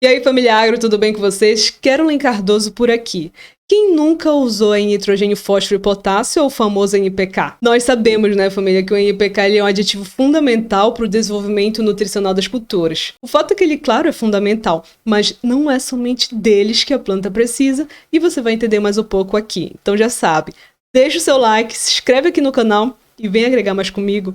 E aí, família Agro, tudo bem com vocês? Caroline Cardoso por aqui. Quem nunca usou em nitrogênio, fósforo e potássio, ou o famoso NPK? Nós sabemos, né, família, que o NPK ele é um aditivo fundamental para o desenvolvimento nutricional das culturas. O fato é que ele, claro, é fundamental, mas não é somente deles que a planta precisa, e você vai entender mais um pouco aqui. Então já sabe, deixa o seu like, se inscreve aqui no canal e vem agregar mais comigo.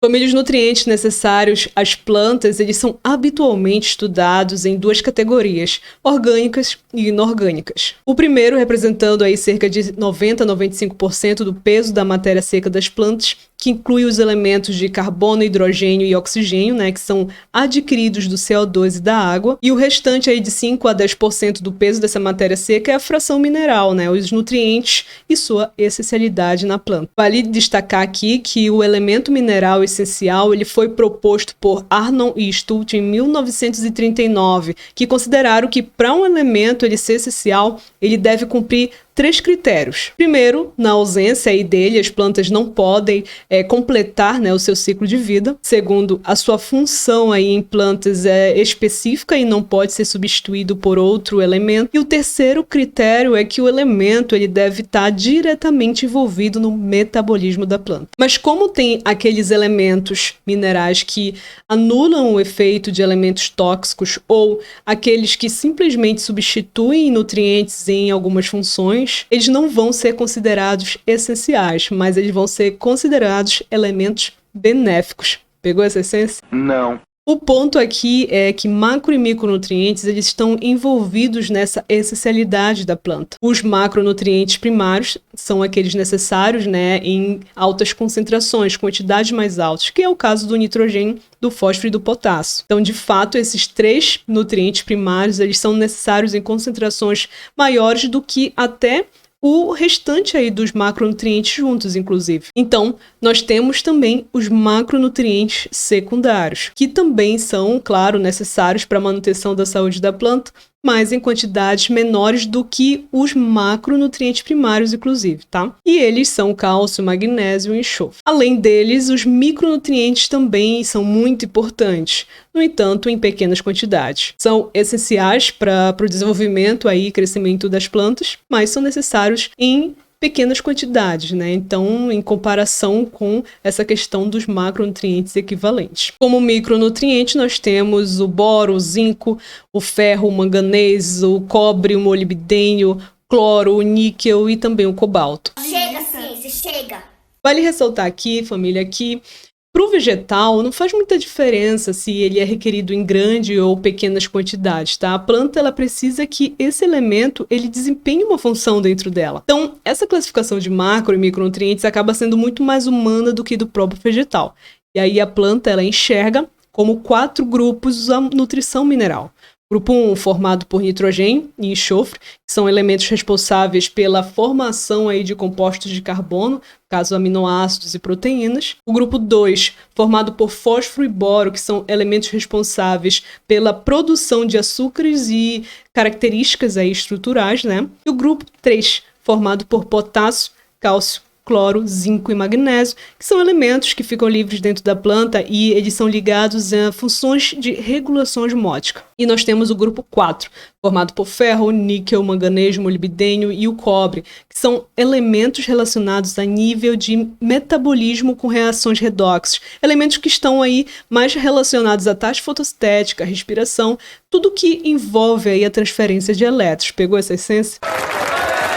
Família, os nutrientes necessários às plantas, eles são habitualmente estudados em duas categorias, orgânicas e inorgânicas. O primeiro representando aí cerca de 90 a 95% do peso da matéria seca das plantas, que inclui os elementos de carbono, hidrogênio e oxigênio, né, que são adquiridos do CO2 e da água, e o restante aí de 5 a 10% do peso dessa matéria seca é a fração mineral, né, os nutrientes e sua essencialidade na planta. Vale destacar aqui que o elemento mineral essencial ele foi proposto por Arnold e Stultz em 1939, que consideraram que para um elemento ele ser essencial, ele deve cumprir 3 critérios. Primeiro, na ausência aí dele, as plantas não podem completar, né, o seu ciclo de vida. Segundo, a sua função aí em plantas é específica e não pode ser substituído por outro elemento. E o terceiro critério é que o elemento ele deve estar diretamente envolvido no metabolismo da planta. Mas como tem aqueles elementos minerais que anulam o efeito de elementos tóxicos ou aqueles que simplesmente substituem nutrientes em algumas funções, eles não vão ser considerados essenciais, mas eles vão ser considerados elementos benéficos. Pegou essa essência? Não. O ponto aqui é que macro e micronutrientes eles estão envolvidos nessa essencialidade da planta. Os macronutrientes primários são aqueles necessários, né, em altas concentrações, quantidades mais altas, que é o caso do nitrogênio, do fósforo e do potássio. Então, de fato, esses 3 nutrientes primários eles são necessários em concentrações maiores do que até o restante aí dos macronutrientes juntos, inclusive. Então, nós temos também os macronutrientes secundários, que também são, claro, necessários para a manutenção da saúde da planta, mas em quantidades menores do que os macronutrientes primários, inclusive, tá? E eles são cálcio, magnésio e enxofre. Além deles, os micronutrientes também são muito importantes, no entanto, em pequenas quantidades. São essenciais para o desenvolvimento e crescimento das plantas, mas são necessários em pequenas quantidades, né? Então, em comparação com essa questão dos macronutrientes equivalentes. Como micronutriente, nós temos o boro, o zinco, o ferro, o manganês, o cobre, o molibdênio, cloro, o níquel e também o cobalto. Chega, ciência, chega! Vale ressaltar aqui, família, que para o vegetal, não faz muita diferença se ele é requerido em grande ou pequenas quantidades, tá? A planta, ela precisa que esse elemento, ele desempenhe uma função dentro dela. Então, essa classificação de macro e micronutrientes acaba sendo muito mais humana do que do próprio vegetal. E aí a planta, ela enxerga como 4 grupos a nutrição mineral. Grupo 1, formado por nitrogênio e enxofre, que são elementos responsáveis pela formação aí de compostos de carbono, caso aminoácidos e proteínas. O grupo 2, formado por fósforo e boro, que são elementos responsáveis pela produção de açúcares e características aí estruturais, né? E o grupo 3, formado por potássio, cálcio, cloro, zinco e magnésio, que são elementos que ficam livres dentro da planta e eles são ligados a funções de regulação osmótica. E nós temos o grupo 4, formado por ferro, níquel, manganês, molibdênio e o cobre, que são elementos relacionados a nível de metabolismo com reações redoxes, elementos que estão aí mais relacionados à taxa fotossintética, à respiração, tudo que envolve aí a transferência de elétrons. Pegou essa essência?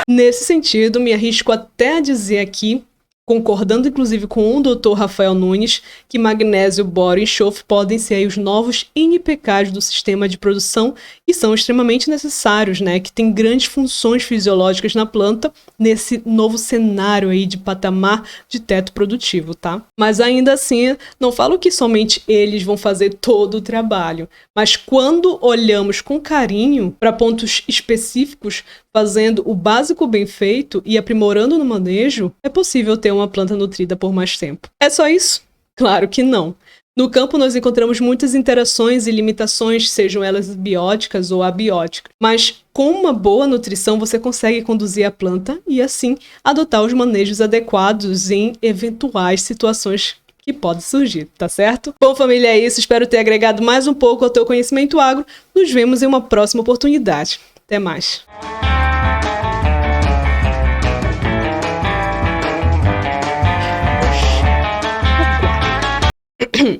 Nesse sentido, me arrisco até a dizer aqui, concordando inclusive com o Dr. Rafael Nunes, que magnésio, boro e enxofre podem ser aí os novos NPKs do sistema de produção e são extremamente necessários, né? Que tem grandes funções fisiológicas na planta nesse novo cenário aí de patamar de teto produtivo, tá? Mas ainda assim, não falo que somente eles vão fazer todo o trabalho, mas quando olhamos com carinho para pontos específicos, fazendo o básico bem feito e aprimorando no manejo, é possível ter uma planta nutrida por mais tempo. É só isso? Claro que não. No campo nós encontramos muitas interações e limitações, sejam elas bióticas ou abióticas. Mas com uma boa nutrição você consegue conduzir a planta e assim adotar os manejos adequados em eventuais situações que que pode surgir, tá certo? Bom, família, é isso. Espero ter agregado mais um pouco ao teu conhecimento agro. Nos vemos em uma próxima oportunidade. Até mais.